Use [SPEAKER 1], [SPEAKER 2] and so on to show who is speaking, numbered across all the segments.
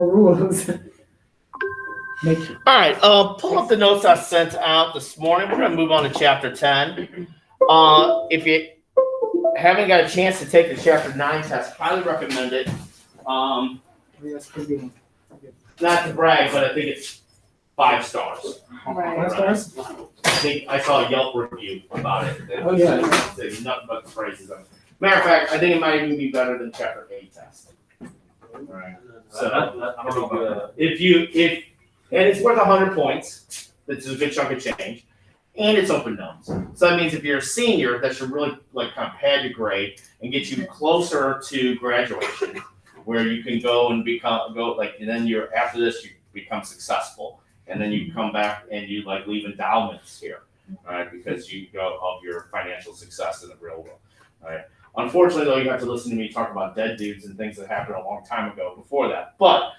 [SPEAKER 1] rules.
[SPEAKER 2] All right, pull up the notes I sent out this morning. We're going to move on to chapter 10. If you haven't got a chance to take the chapter 9 test, highly recommend it. Not to brag, but I think it's 5 stars.
[SPEAKER 1] Right. 5 stars?
[SPEAKER 2] I think I saw a Yelp review about it.
[SPEAKER 1] Oh, yeah.
[SPEAKER 2] It's nothing but praises. Matter of fact, I think it might even be better than chapter 8 test. Right. So
[SPEAKER 3] I don't know about
[SPEAKER 2] if and it's worth 100 points. That's a good chunk of change, and it's open notes. So that means if you're a senior, that should really like kind of pad your grade and get you closer to graduation, where you can go and and then you're after this you become successful, and then you come back and you like leave endowments here, right? Because you go of your financial success in the real world, right? Unfortunately, though, you have to listen to me talk about dead dudes and things that happened a long time ago before that. But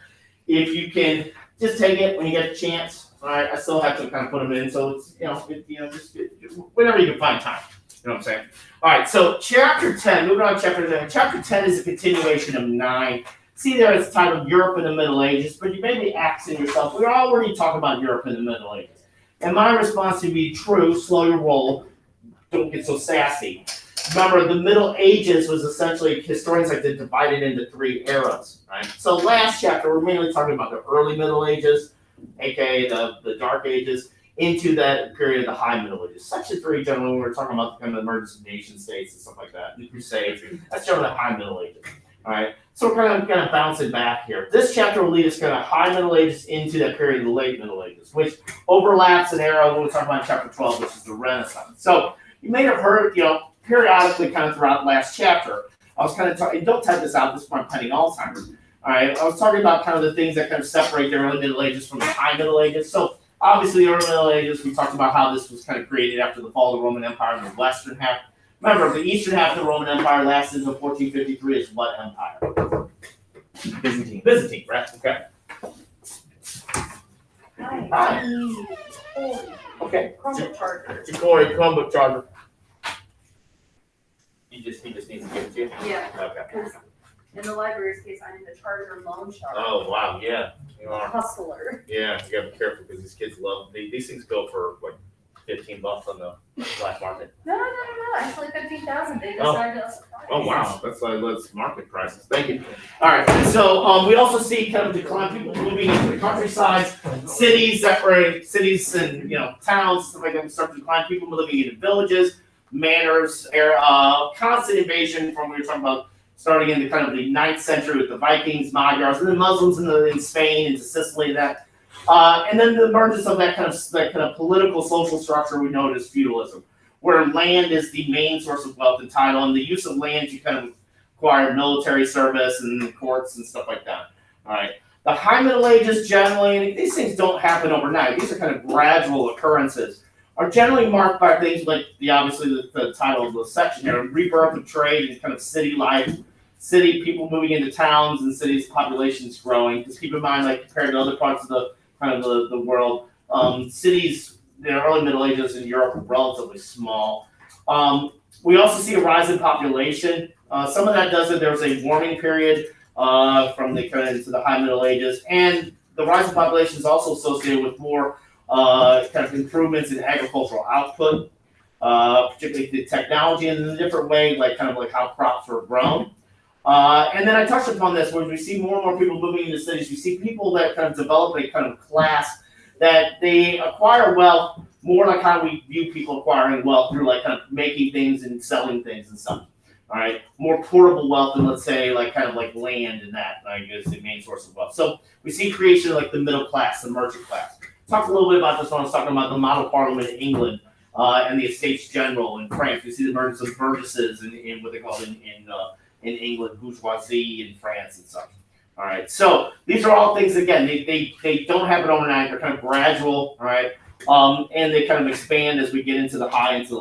[SPEAKER 2] if you can just take it when you get a chance, all right? I still have to kind of put them in, so it's just whenever you can find time. You know what I'm saying? All right. So chapter 10. Moving on to chapter 10. Chapter 10 is a continuation of 9. See there, it's titled Europe in the Middle Ages, but you may be asking yourself, we're already talking about Europe in the Middle Ages. And my response would be true, slow your roll, don't get so sassy. Remember, the Middle Ages was essentially, historians like to divide it into 3 eras, right? So last chapter, we're mainly talking about the early Middle Ages, aka the Dark Ages, into that period of the High Middle Ages. Section 3, generally, when we're talking about the kind of emergence of nation states and stuff like that, the Crusades, that's generally the High Middle Ages, all right? So we're kind of bouncing back here. This chapter will lead us kind of High Middle Ages into that period of the Late Middle Ages, which overlaps an era when we talk about chapter 12, which is the Renaissance. So you may have heard, periodically kind of throughout last chapter, I was kind of talking, don't type this out, this is my pending Alzheimer's. All right, I was talking about kind of the things that kind of separate the early Middle Ages from the High Middle Ages. So obviously the early Middle Ages, we talked about how this was kind of created after the fall of the Roman Empire in the western half. Remember, the eastern half of the Roman Empire lasted until 1453 is what empire?
[SPEAKER 3] Byzantine.
[SPEAKER 2] Byzantine, right? Okay. Hi. Okay.
[SPEAKER 4] Chromebook charger.
[SPEAKER 2] Corey, Chromebook charger. He just needs to give it to you?
[SPEAKER 4] Yeah.
[SPEAKER 2] Okay.
[SPEAKER 4] Because in the library's case, I need a charger loan shark.
[SPEAKER 2] Oh, wow, yeah. You are.
[SPEAKER 4] Hustler.
[SPEAKER 2] Yeah, you gotta be careful because these kids love, these things go for like $15 on the black market.
[SPEAKER 4] No. Actually, 15,000. They
[SPEAKER 2] Oh.
[SPEAKER 4] decided to surprise.
[SPEAKER 2] Oh, wow, that's market prices. Thank you. All right, so we also see kind of decline, people moving into the countryside, cities and towns, stuff like that, start to decline. People living in villages, manors, constant invasion from we were talking about starting in the kind of the 9th century with the Vikings, Magyars, and then Muslims in Spain into Sicily. And then the emergence of that kind of political social structure we know as feudalism, where land is the main source of wealth and title, and the use of land you kind of acquire military service and courts and stuff like that. All right. The High Middle Ages generally, these things don't happen overnight. These are kind of gradual occurrences. Are generally marked by things like the title of the section here, rebirth of trade and kind of city life, city people moving into towns and cities, populations growing. Just keep in mind, like compared to other parts of the world, cities in the early Middle Ages in Europe were relatively small. We also see a rise in population. Some of that there was a warming period from the kind of into the High Middle Ages, and the rise in population is also associated with more kind of improvements in agricultural output, particularly the technology in a different way, like how crops were grown. And then I touched upon this, where we see more and more people moving into cities. We see people that kind of develop a kind of class that they acquire wealth more like how we view people acquiring wealth through like kind of making things and selling things and stuff. All right, more portable wealth than let's say like kind of like land and that is the main source of wealth. So we see creation of like the middle class, the merchant class. Talked a little bit about this when I was talking about the model parliament in England and the Estates General in France. We see the emergence of burgesses in what they call in England, bourgeoisie in France and such. All right, so these are all things, again, they don't happen overnight. They're kind of gradual, all right, and they kind of expand as we get into the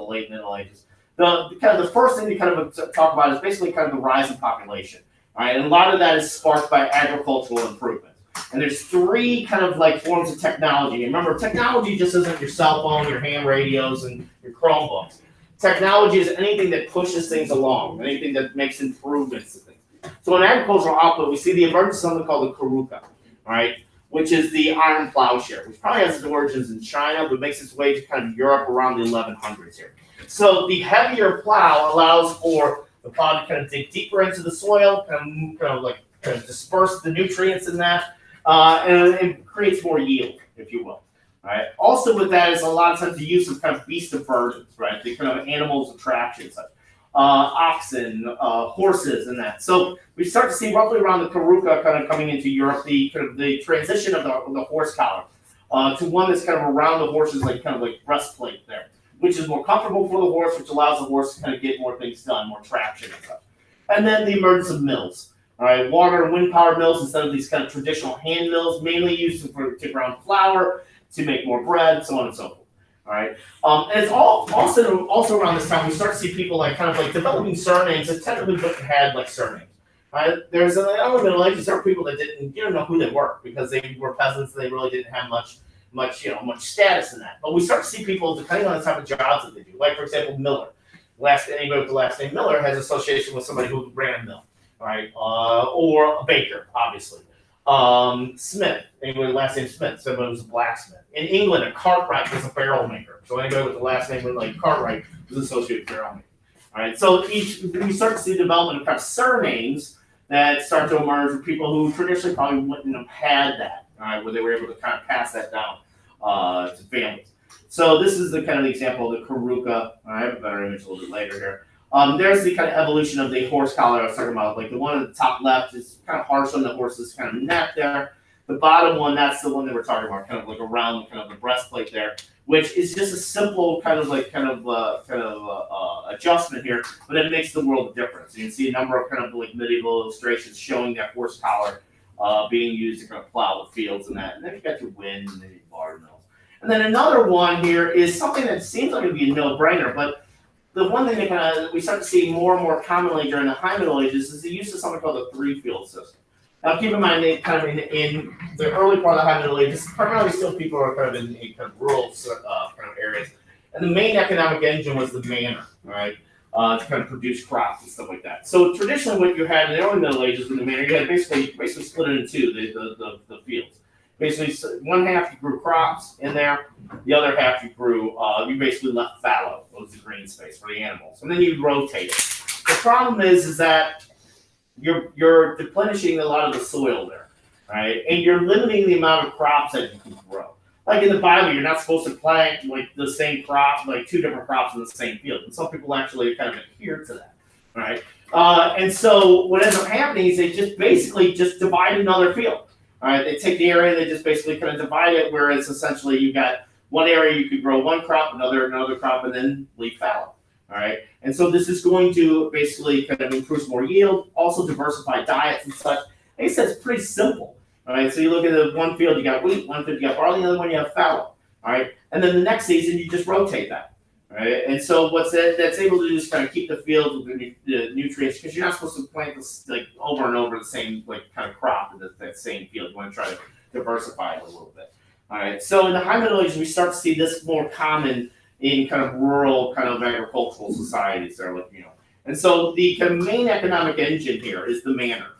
[SPEAKER 2] late Middle Ages. The first thing to kind of talk about is basically kind of the rise in population, all right, and a lot of that is sparked by agricultural improvements. And there's 3 kind of like forms of technology. And remember, technology just isn't your cell phone, your ham radios, and your Chromebooks. Technology is anything that pushes things along, anything that makes improvements to things. So in agricultural output, we see the emergence of something called the Karuka. all right, which is the iron plowshare, which probably has its origins in China, but makes its way to kind of Europe around the 1100s here. So the heavier plow allows for the plow to kind of dig deeper into the soil, kind of disperse the nutrients in that, and it creates more yield, if you will. Right. Also, with that is a lot of times the use of kind of beast of burdens, right? The kind of animals attractions, like oxen, horses, and that. So we start to see roughly around the Karuka kind of coming into Europe, the kind of the transition of the horse collar to one that's kind of around the horse's like kind of like breastplate there, which is more comfortable for the horse, which allows the horse to kind of get more things done, more traction and stuff. And then the emergence of mills. All right, water and wind power mills instead of these kind of traditional hand mills, mainly used to ground flour, to make more bread, so on and so forth. All right, and it's also around this time we start to see people like kind of like developing surnames that technically had like surnames. Right? There's an element of like there were people that you didn't know who they were because they were peasants. They really didn't have much status in that. But we start to see people depending on the type of jobs that they do. Like for example, Miller. Anybody with the last name Miller has association with somebody who ran a mill, right? Or a baker, obviously. Smith, anybody with the last name Smith, somebody was a blacksmith. In England, a cartwright was a barrel maker. So anybody with the last name like Cartwright was associated with barrel making. All right, so we start to see the development of kind of surnames that start to emerge with people who traditionally probably wouldn't have had that, all right, where they were able to kind of pass that down to families. So this is the kind of example of the Karuka. I have a better image a little bit later here. There's the kind of evolution of the horse collar I was talking about. Like the one at the top left is kind of harsh on the horse's kind of neck there. The bottom one, that's the one that we're talking about, kind of like around kind of the breastplate there, which is just a simple kind of adjustment here, but it makes the world of difference. You can see a number of kind of like medieval illustrations showing that horse collar being used to kind of plow the fields and that. And then you got your wind and then your bar mills. And then another one here is something that seems like it would be a no-brainer, but the one thing that we start to see more and more commonly during the High Middle Ages is the use of something called the three-field system. Now, keep in mind, in the early part of the High Middle Ages, primarily still people are kind of in kind of rural kind of areas, and the main economic engine was the manor, right, to kind of produce crops and stuff like that. So traditionally, what you had in the early Middle Ages in the manor, you had basically split it in two, the fields. Basically, one half you grew crops in there, the other half you grew, you basically left fallow, what was the green space for the animals, and then you rotate it. The problem is that you're deplenishing a lot of the soil there, right? And you're limiting the amount of crops that you can grow. Like in the Bible, you're not supposed to plant like the same crop, like two different crops in the same field. And some people actually kind of adhere to that, right? And so what ends up happening is they just basically just divide another field. All right, they take the area, they just basically kind of divide it, where it's essentially you got one area you could grow one crop, another crop, and then leave fallow. All right, and so this is going to basically kind of improve more yield, also diversify diets and such. Like I said, it's pretty simple. All right, so you look at the one field, you got wheat, one field you got barley, the other one you have fallow. All right, and then the next season you just rotate that. Right, and so that's able to just kind of keep the field with the nutrients, because you're not supposed to plant this like over and over the same like kind of crop in that same field. You want to try to diversify it a little bit. All right, so in the High Middle Ages, we start to see this more common in kind of rural kind of agricultural societies there, like And so the kind of main economic engine here is the manor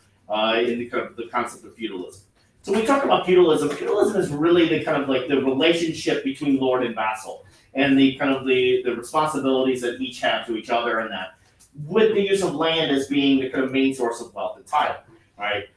[SPEAKER 2] in the kind of the concept of feudalism. So when we talk about feudalism, feudalism is really the kind of like the relationship between lord and vassal, and the kind of the responsibilities that each have to each other, and that, with the use of land as being the kind of main source of wealth and title, right?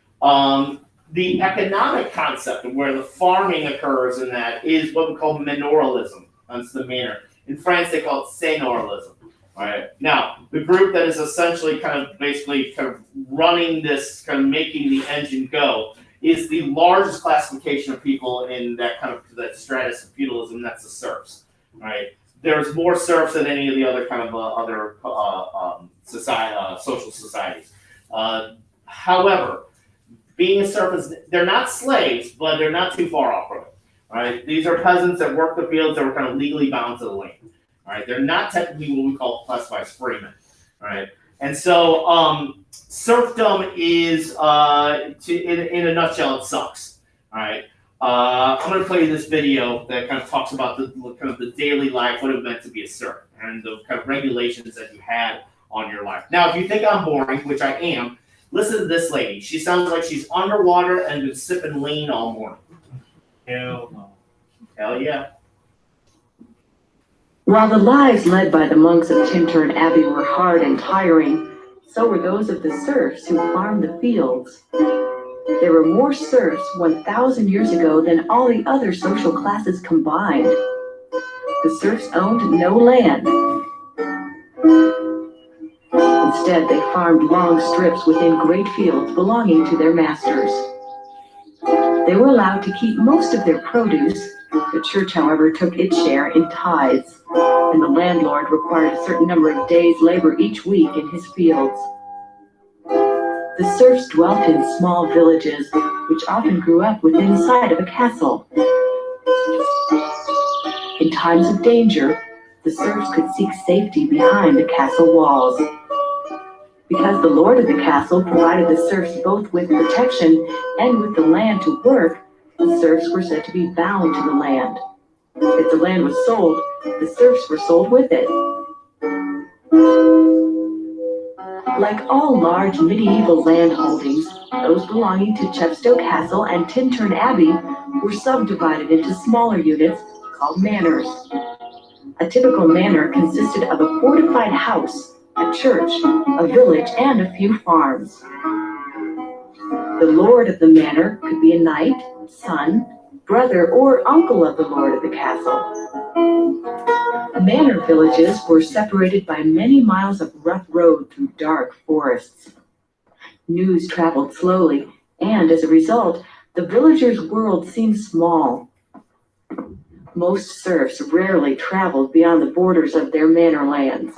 [SPEAKER 2] The economic concept of where the farming occurs in that is what we call manoralism. That's the manor. In France, they call it seigneurialism. Right. Now, the group that is essentially kind of basically kind of running this, kind of making the engine go, is the largest classification of people in that kind of that stratus of feudalism. That's the serfs. Right, there's more serfs than any of the other kind of other social societies. However, being a serf is, they're not slaves, but they're not too far off from it. Right, these are peasants that work the fields that were kind of legally bound to the land. All right, they're not technically what we call classified as freemen. All right, and so serfdom is, in a nutshell, it sucks. All right. I'm going to play you this video that kind of talks about the kind of the daily life, what it meant to be a serf, and the kind of regulations that you had on your life. Now, if you think I'm boring, which I am, Listen to this lady. She sounds like she's underwater and been sipping lean all morning.
[SPEAKER 3] Hell no.
[SPEAKER 2] Hell yeah.
[SPEAKER 1] While the lives led by the monks of Tintern Abbey were hard and tiring, so were those of the serfs who farmed the fields. There were more serfs 1,000 years ago than all the other social classes combined. The serfs owned no land. Instead, they farmed long strips within great fields belonging to their masters. They were allowed to keep most of their produce. The church, however, took its share in tithes, and the landlord required a certain number of days' labor each week in his fields. The serfs dwelt in small villages, which often grew up within sight of a castle. In times of danger, the serfs could seek safety behind the castle walls. Because the lord of the castle provided the serfs both with protection and with the land to work, the serfs were said to be bound to the land. If the land was sold, the serfs were sold with it. Like all large medieval land holdings, those belonging to Chepstow Castle and Tintern Abbey were subdivided into smaller units called manors. A typical manor consisted of a fortified house, a church, a village, and a few farms. The lord of the manor could be a knight, son, brother, or uncle of the lord of the castle. Manor villages were separated by many miles of rough road through dark forests. News traveled slowly, and as a result, the villagers' world seemed small. Most serfs rarely traveled beyond the borders of their manor lands.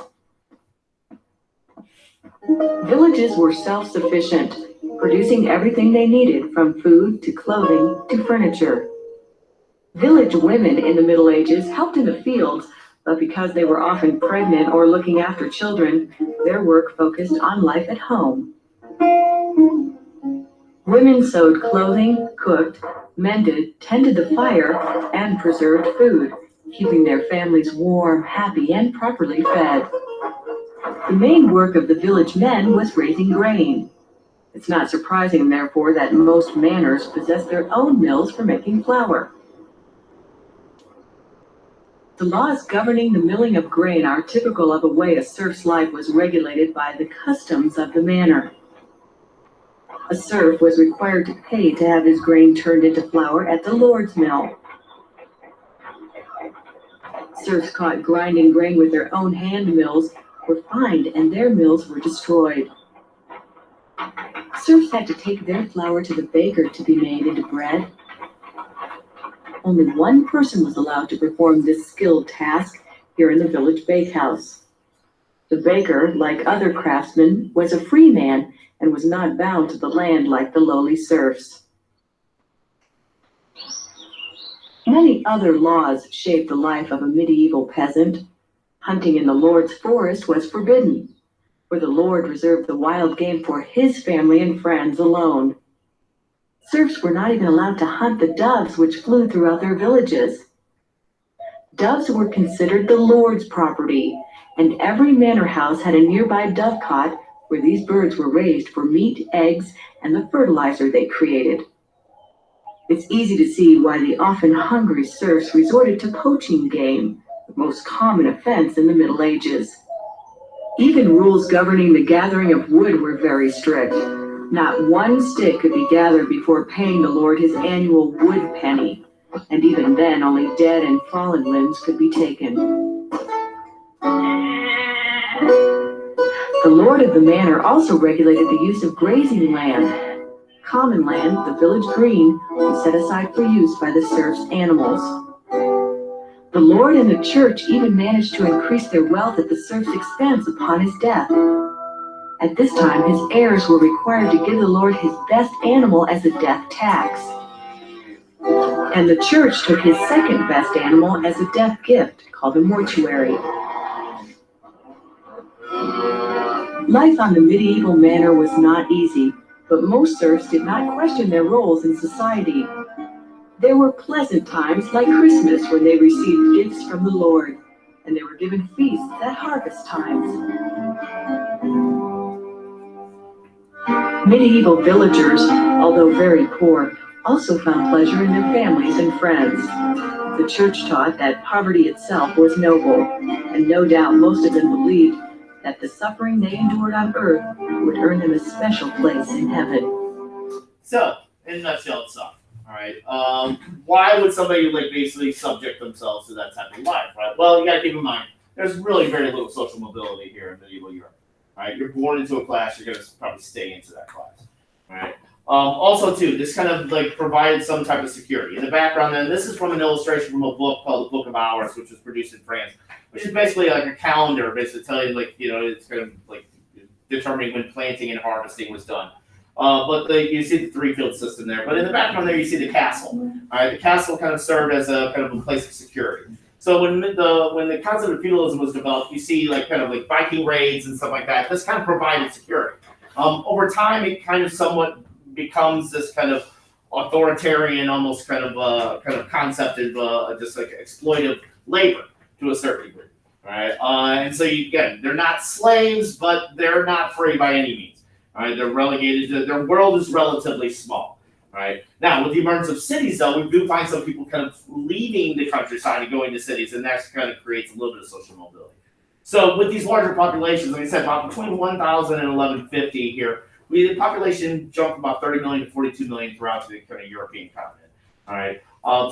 [SPEAKER 1] Villages were self-sufficient, producing everything they needed from food to clothing to furniture. Village women in the Middle Ages helped in the fields, but because they were often pregnant or looking after children, their work focused on life at home. Women sewed clothing, cooked, mended, tended the fire, and preserved food, keeping their families warm, happy, and properly fed. The main work of the village men was raising grain. It's not surprising, therefore, that most manors possessed their own mills for making flour. The laws governing the milling of grain are typical of a way a serf's life was regulated by the customs of the manor. A serf was required to pay to have his grain turned into flour at the lord's mill. Serfs caught grinding grain with their own hand mills were fined and their mills were destroyed. Serfs had to take their flour to the baker to be made into bread. Only one person was allowed to perform this skilled task here in the village bakehouse. The baker, like other craftsmen, was a free man and was not bound to the land like the lowly serfs. Many other laws shaped the life of a medieval peasant. Hunting in the Lord's forest was forbidden, for the Lord reserved the wild game for his family and friends alone. Serfs were not even allowed to hunt the doves which flew throughout their villages. Doves were considered the Lord's property, and every manor house had a nearby dovecot where these birds were raised for meat, eggs, and the fertilizer they created. It's easy to see why the often hungry serfs resorted to poaching game, the most common offense in the Middle Ages. Even rules governing the gathering of wood were very strict. Not one stick could be gathered before paying the Lord his annual wood penny, and even then only dead and fallen limbs could be taken. The Lord of the manor also regulated the use of grazing land. Common land, the village green, was set aside for use by the serfs' animals. The Lord and the church even managed to increase their wealth at the serf's expense upon his death. At this time, his heirs were required to give the Lord his best animal as a death tax. And the church took his second best animal as a death gift, called a mortuary. Life on the medieval manor was not easy, but most serfs did not question their roles in society. There were pleasant times like Christmas when they received gifts from the Lord, and they were given feasts at harvest times. Medieval villagers, although very poor, also found pleasure in their families and friends. The church taught that poverty itself was noble, and no doubt most of them believed that the suffering they endured on earth would earn them a special place in heaven.
[SPEAKER 2] So, in a nutshell, it sucked. All right. Why would somebody like basically subject themselves to that type of life, right? Well, you got to keep in mind there's really very little social mobility here in medieval Europe. All right. You're born into a class, you're going to probably stay into that class. All right. Also, too, this kind of like provided some type of security in the background. And this is from an illustration from a book called The Book of Hours, which was produced in France, which is basically like a calendar, basically telling you like it's kind of like determining when planting and harvesting was done. But you see the three-field system there. But in the background there, you see the castle. All right, the castle kind of served as a kind of a place of security. So when the concept of feudalism was developed, you see like kind of like Viking raids and stuff like that. This kind of provided security. Over time, it kind of somewhat becomes this kind of authoritarian, almost kind of concept of just like exploitive labor to a certain degree. Right, and so again, they're not slaves, but they're not free by any means. All right, they're relegated to their world is relatively small. Right now, with the emergence of cities, though, we do find some people kind of leaving the countryside and going to cities, and that kind of creates a little bit of social mobility. So, with these larger populations, like I said, about between 1,000 and 1,150 here, the population jumped about 30 million to 42 million throughout the kind of European continent. All right,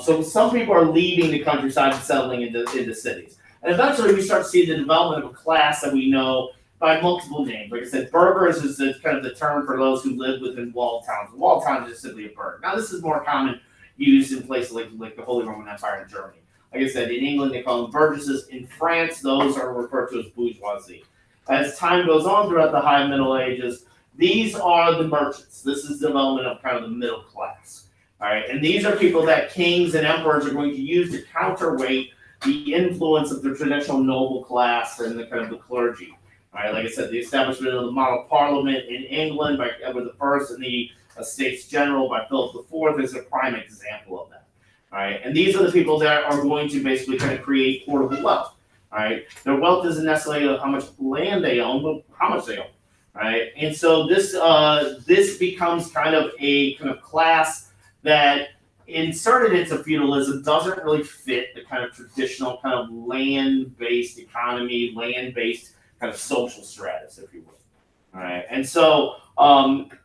[SPEAKER 2] so some people are leaving the countryside and settling into cities. And eventually we start to see the development of a class that we know by multiple names. Like I said, burghers is kind of the term for those who live within walled towns. A walled town is just simply a burg. Now this is more common used in places like the Holy Roman Empire in Germany. Like I said, in England they call them burgesses. In France, those are referred to as bourgeoisie. As time goes on throughout the High Middle Ages, these are the merchants. This is the development of kind of the middle class. All right, and these are people that kings and emperors are going to use to counterweight the influence of the traditional noble class and the kind of the clergy. All right, like I said, the establishment of the model parliament in England by Edward I and the Estates General by Philip IV is a prime example of that. All right, and these are the people that are going to basically kind of create portable wealth. All right, their wealth isn't necessarily how much land they own, but how much they own. All right, and so this becomes kind of a kind of class that inserted into feudalism doesn't really fit the kind of traditional kind of land-based economy, land-based kind of social stratus, if you will. All right, and so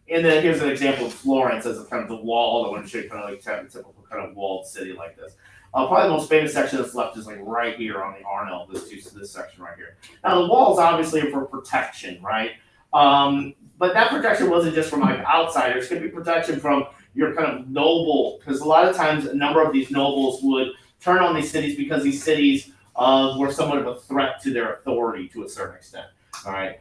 [SPEAKER 2] here's an example of Florence as a kind of the wall. I want to show you kind of like a typical kind of walled city like this. Probably the most famous section that's left is like right here on the Arno. This section right here. Now the walls obviously are for protection, right? But that protection wasn't just from like outsiders. It could be protection from your kind of noble, because a lot of times a number of these nobles would turn on these cities because these cities were somewhat of a threat to their authority to a certain extent. All right.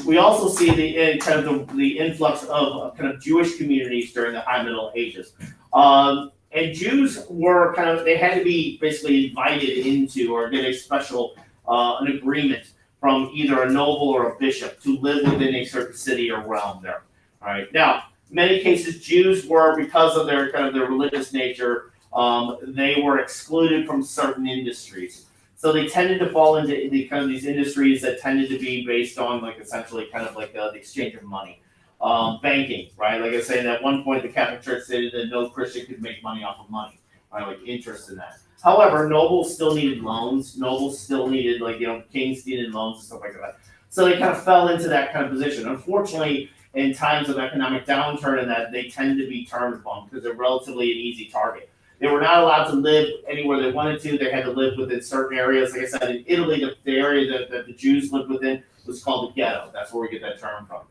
[SPEAKER 2] We also see the influx of kind of Jewish communities during the High Middle Ages. And Jews were they had to be basically invited into or get a special an agreement from either a noble or a bishop to live within a certain city or realm there. All right. Now, in many cases, Jews were, because of their kind of their religious nature, they were excluded from certain industries. So they tended to fall into the kind of these industries that tended to be based on like essentially kind of like the exchange of money. Banking, right? Like I said, at one point the Catholic Church stated that no Christian could make money off of money, right? Like interest in that. However, nobles still needed loans. Nobles still needed kings needed loans and stuff like that. So they kind of fell into that kind of position. Unfortunately, in times of economic downturn and that, they tend to be turned upon because they're relatively an easy target. They were not allowed to live anywhere they wanted to. They had to live within certain areas. Like I said, in Italy, the area that the Jews lived within was called the ghetto. That's where we get that term from.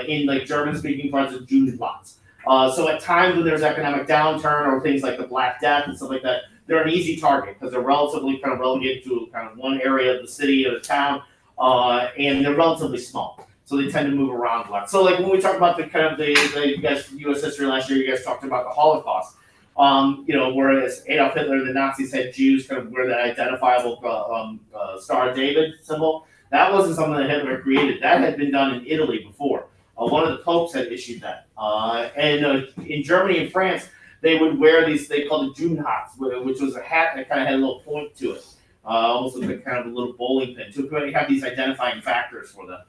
[SPEAKER 2] In like German-speaking parts of Judenplatz. So at times when there's economic downturn or things like the Black Death and stuff like that, they're an easy target because they're relatively kind of relegated to kind of one area of the city or the town, and they're relatively small. So they tend to move around a lot. So like when we talk about the kind of the you guys U.S. history last year, you guys talked about the Holocaust. Whereas Adolf Hitler and the Nazis had Jews kind of wear that identifiable Star of David symbol. That wasn't something that Hitler created. That had been done in Italy before. One of the popes had issued that. And in Germany and France, they would wear these, they called it Judenhats, which was a hat that kind of had a little point to it. Almost like kind of a little bowling pin. So you have these identifying factors for them.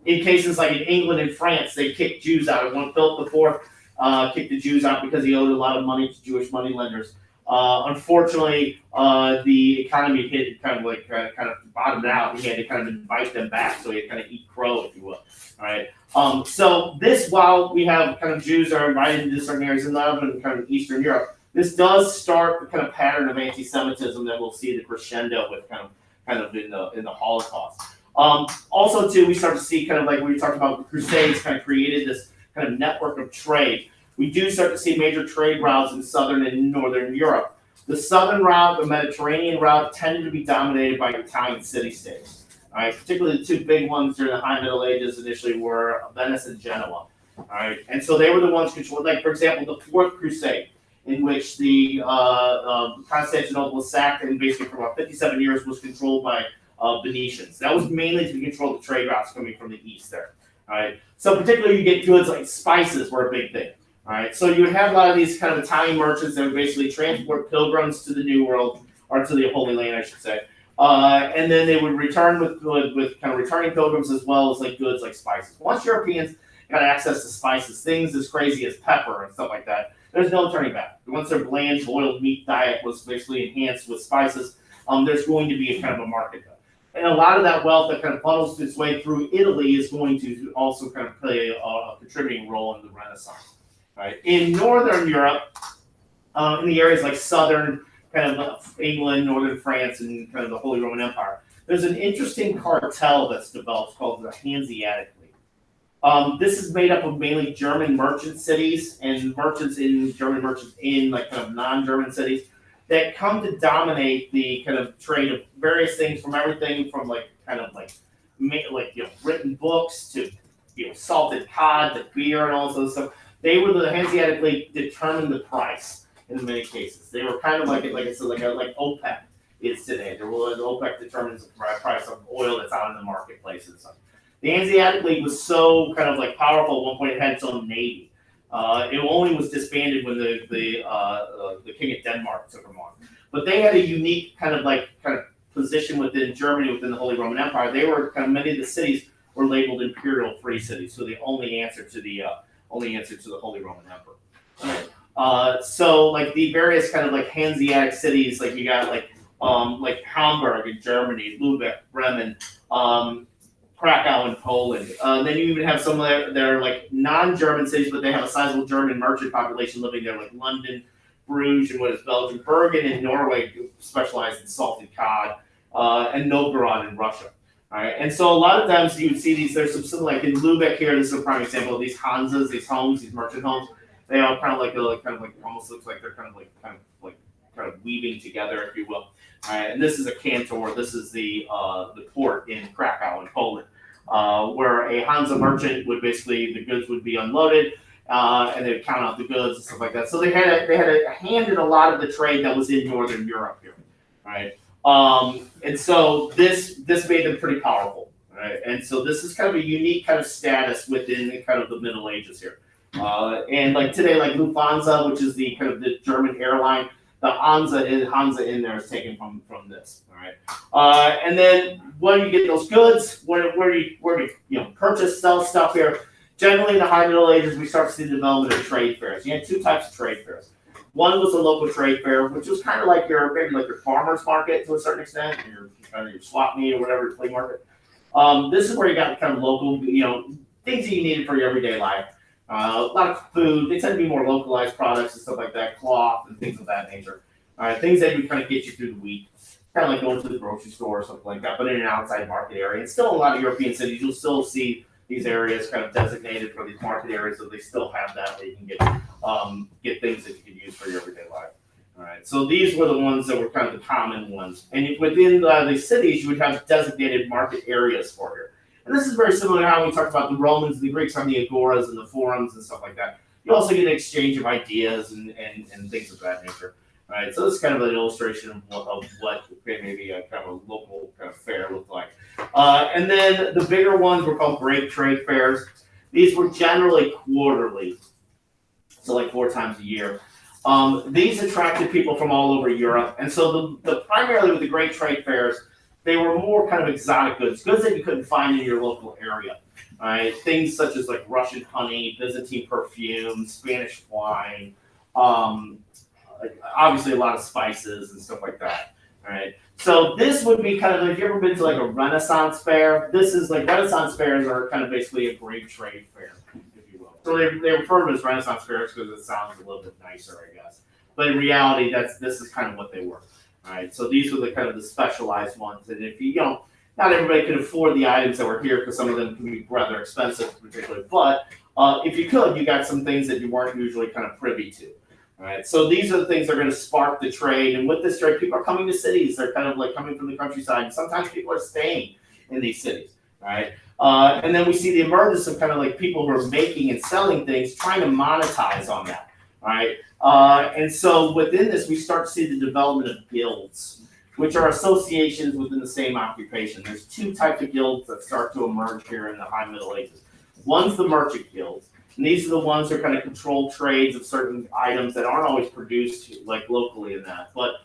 [SPEAKER 2] in cases like in England and France, they kicked Jews out. When Philip IV kicked the Jews out because he owed a lot of money to Jewish moneylenders. Unfortunately, the economy hit kind of bottomed out. He had to kind of invite them back, so he had to kind of eat crow, if you will. All right. So this, while we have kind of Jews are invited into certain areas in Lebanon and kind of Eastern Europe, this does start the kind of pattern of anti-Semitism that we'll see the crescendo with kind of in the Holocaust. Also, too, we start to see kind of like we talked about the Crusades kind of created this kind of network of trade. We do start to see major trade routes in southern and northern Europe. The southern route, the Mediterranean route, tended to be dominated by Italian city-states. All right, particularly the two big ones during the High Middle Ages initially were Venice and Genoa. All right, and so they were the ones controlled. Like for example, the Fourth Crusade, in which the Constantinople was sacked and basically for about 57 years was controlled by Venetians. That was mainly to control the trade routes coming from the east there. All right, so particularly you get goods like spices were a big thing. All right, so you would have a lot of these kind of Italian merchants that would basically transport pilgrims to the New World, or to the Holy Land, I should say, and then they would return with kind of returning pilgrims as well as like goods like spices. Once Europeans got access to spices, things as crazy as pepper and stuff like that, there's no turning back. Once their bland boiled meat diet was basically enhanced with spices, there's going to be a kind of a market there. And a lot of that wealth that kind of funnels its way through Italy is going to also kind of play a contributing role in the Renaissance. Right. In Northern Europe, in the areas like southern kind of England, northern France, and kind of the Holy Roman Empire, there's an interesting cartel that's developed called the Hanseatic League. This is made up of mainly German merchant cities and German merchants in like kind of non-German cities that come to dominate the kind of trade of various things, from everything from like written books to salted cod to beer and all this stuff. They were the Hanseatic League determined the price in many cases. They were kind of like I said, like OPEC is today. The OPEC determines the price of oil that's out in the marketplace and stuff. The Hanseatic League was so kind of like powerful at one point it had its own navy. It only was disbanded when the King of Denmark took them on. But they had a unique kind of position within Germany, within the Holy Roman Empire. They were kind of many of the cities were labeled imperial free cities, so the only answer to the Holy Roman Emperor. So like the various kind of like Hanseatic cities, like you got like Hamburg in Germany, Lubeck, Bremen, Krakow in Poland. Then you even have some of their like non-German cities, but they have a sizable German merchant population living there, like London, Bruges, and what is Belgium, Bergen in Norway, specialized in salted cod, and Novgorod in Russia. All right, and so a lot of times you would see these. There's some like in Lubeck here. This is a prime example of these Hansas, these homes, these merchant homes. They all kind of like almost looks like they're kind of weaving together, if you will. All right, and this is a cantor. This is the port in Krakow in Poland, where a Hansa merchant would basically the goods would be unloaded, and they'd count out the goods and stuff like that. So they had a hand in a lot of the trade that was in Northern Europe here. All right. And so this made them pretty powerful, right? And so this is kind of a unique kind of status within the kind of the Middle Ages here. And like today, like Lufthansa, which is the kind of the German airline, the Hansa in there is taken from this, all right? And then when you get those goods, where do you purchase, sell stuff here? Generally, in the High Middle Ages, we start to see the development of trade fairs. You had two types of trade fairs. One was a local trade fair, which was kind of like your farmer's market to a certain extent, your swap meet or whatever, flea market. This is where you got kind of local, things that you needed for your everyday life. A lot of food. They tend to be more localized products and stuff like that, cloth and things of that nature. Things that would kind of get you through the week, kind of like going to the grocery store or something like that, but in an outside market area. And still, in a lot of European cities, you'll still see these areas kind of designated for these market areas, so they still have that where you can get things that you can use for your everyday life. All right, so these were the ones that were kind of the common ones, and within the cities, you would have designated market areas for here. And this is very similar to how we talked about the Romans and the Greeks on the agoras and the forums and stuff like that. You also get an exchange of ideas and things of that nature. All right, so this is kind of an illustration of what maybe a kind of a local kind of fair looked like. And then the bigger ones were called great trade fairs. These were generally quarterly, so like 4 times a year. These attracted people from all over Europe, and so the primarily with the great trade fairs, they were more kind of exotic goods that you couldn't find in your local area. All right, things such as like Russian honey, Byzantine perfume, Spanish wine, like, obviously a lot of spices and stuff like that. All right, so this would be kind of like, if you ever been to like a Renaissance fair, this is like, Renaissance fairs are kind of basically a great trade fair, if you will. So they refer to them as Renaissance fairs because it sounds a little bit nicer, I guess. But in reality, this is kind of what they were. All right, so these were the kind of the specialized ones, and if you don't, not everybody can afford the items that were here because some of them can be rather expensive, particularly. But if you could, you got some things that you weren't usually kind of privy to. All right, so these are the things that are going to spark the trade, and with this trade, people are coming to cities. They're kind of like coming from the countryside, and sometimes people are staying in these cities. All right, and then we see the emergence of kind of like people who are making and selling things, trying to monetize on that. All right, and so within this, we start to see the development of guilds, which are associations within the same occupation. There's two types of guilds that start to emerge here in the High Middle Ages. One's the merchant guilds, and these are the ones that kind of control trades of certain items that aren't always produced like locally in that, but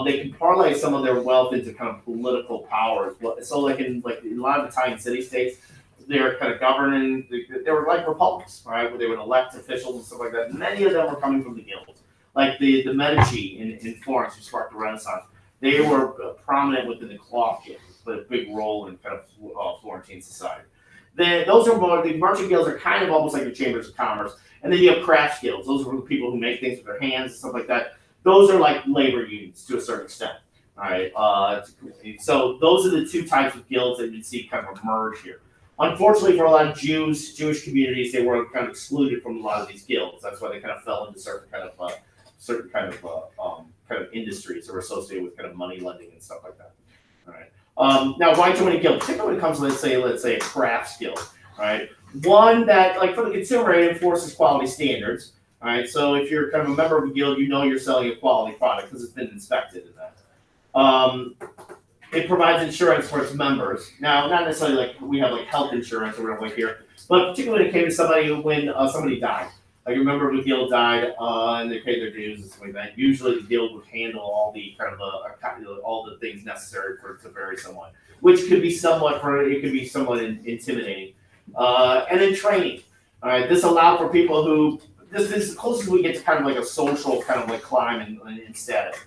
[SPEAKER 2] they can parlay some of their wealth into kind of political powers. So like in a lot of Italian city-states, they're kind of governing, they were like republics, right, where they would elect officials and stuff like that. Many of them were coming from the guilds, like the Medici in Florence, who sparked the Renaissance. They were prominent within the cloth guild, played a big role in kind of Florentine society. Those are more, the merchant guilds are kind of almost like the chambers of commerce. And then you have crafts guilds. Those are the people who make things with their hands and stuff like that. Those are like labor unions to a certain extent. All right. So those are the two types of guilds that you see kind of emerge here. Unfortunately, for a lot of Jewish communities, they were kind of excluded from a lot of these guilds. That's why they kind of fell into certain kind of industries that were associated with kind of money lending and stuff like that. All right. Now, why join a guild? Particularly when it comes to, let's say a crafts guild. Right. One that, like for the consumer, it enforces quality standards. All right. So if you're kind of a member of a guild, you know you're selling a quality product because it's been inspected in that. It provides insurance for its members. Now, not necessarily like we have like health insurance or whatever like here, but particularly when it came to somebody when somebody died. Like a member of the guild died and they paid their dues and stuff like that. Usually the guild would handle all the kind of all the things necessary to bury someone, which could be somewhat intimidating. And then training. All right, this allowed for people who this is the closest we get to kind of like a social kind of like climb and status.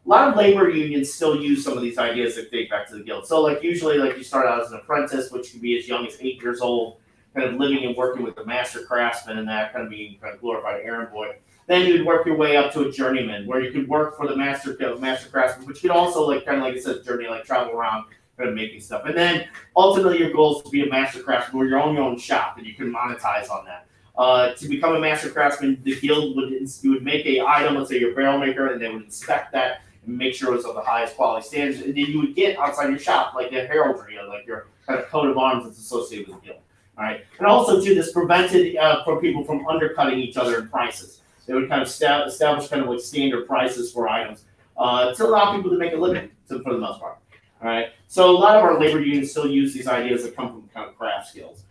[SPEAKER 2] A lot of labor unions still use some of these ideas that date back to the guild. So like usually like you start out as an apprentice, which can be as young as 8 years old, kind of living and working with the master craftsman and that kind of being kind of glorified errand boy. Then you'd work your way up to a journeyman where you could work for the master craftsman, which could also like kind of like it says journey, like travel around kind of making stuff. And then ultimately your goal is to be a master craftsman where you own your own shop and you can monetize on that. To become a master craftsman, the guild would make a item, let's say your barrel maker, and they would inspect that and make sure it was of the highest quality standards. And then you would get outside your shop like a heraldry, like your kind of coat of arms that's associated with the guild. All right, and also too, this prevented for people from undercutting each other in prices. They would kind of establish kind of like standard prices for items to allow people to make a living, for the most part. All right, so a lot of our labor unions still use these ideas that come from kind of craft skills.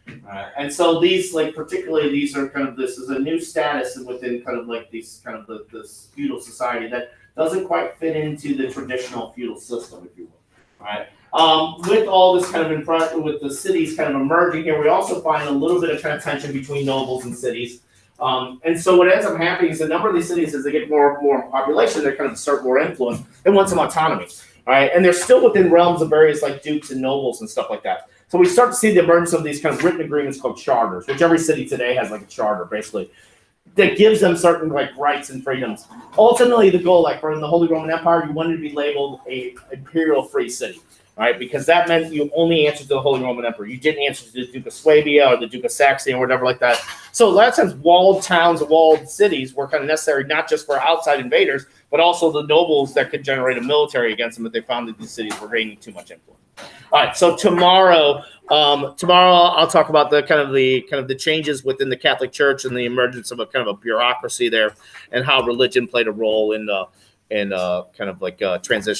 [SPEAKER 2] And so these, like particularly, these are kind of this is a new status within kind of like these kind of this feudal society that doesn't quite fit into the traditional feudal system, if you will. All right. With all this kind of in front, with the cities kind of emerging here, we also find a little bit of kind of tension between nobles and cities. And so what ends up happening is a number of these cities, as they get more population, they kind of assert more influence. They want some autonomy, all right? And they're still within realms of various like dukes and nobles and stuff like that. So we start to see the emergence of these kind of written agreements called charters, which every city today has like a charter, basically, that gives them certain like rights and freedoms. Ultimately, the goal, like for in the Holy Roman Empire, you wanted to be labeled a imperial free city. Right, because that meant you only answered to the Holy Roman Emperor. You didn't answer to the Duke of Swabia or the Duke of Saxony or whatever like that. So a lot of times walled towns and walled cities were kind of necessary, not just for outside invaders, but also the nobles that could generate a military against them if they found that these cities were gaining too much influence. All right, so tomorrow I'll talk about the kind of the changes within the Catholic Church and the emergence of a kind of a bureaucracy there, and how religion played a role in kind of like transition.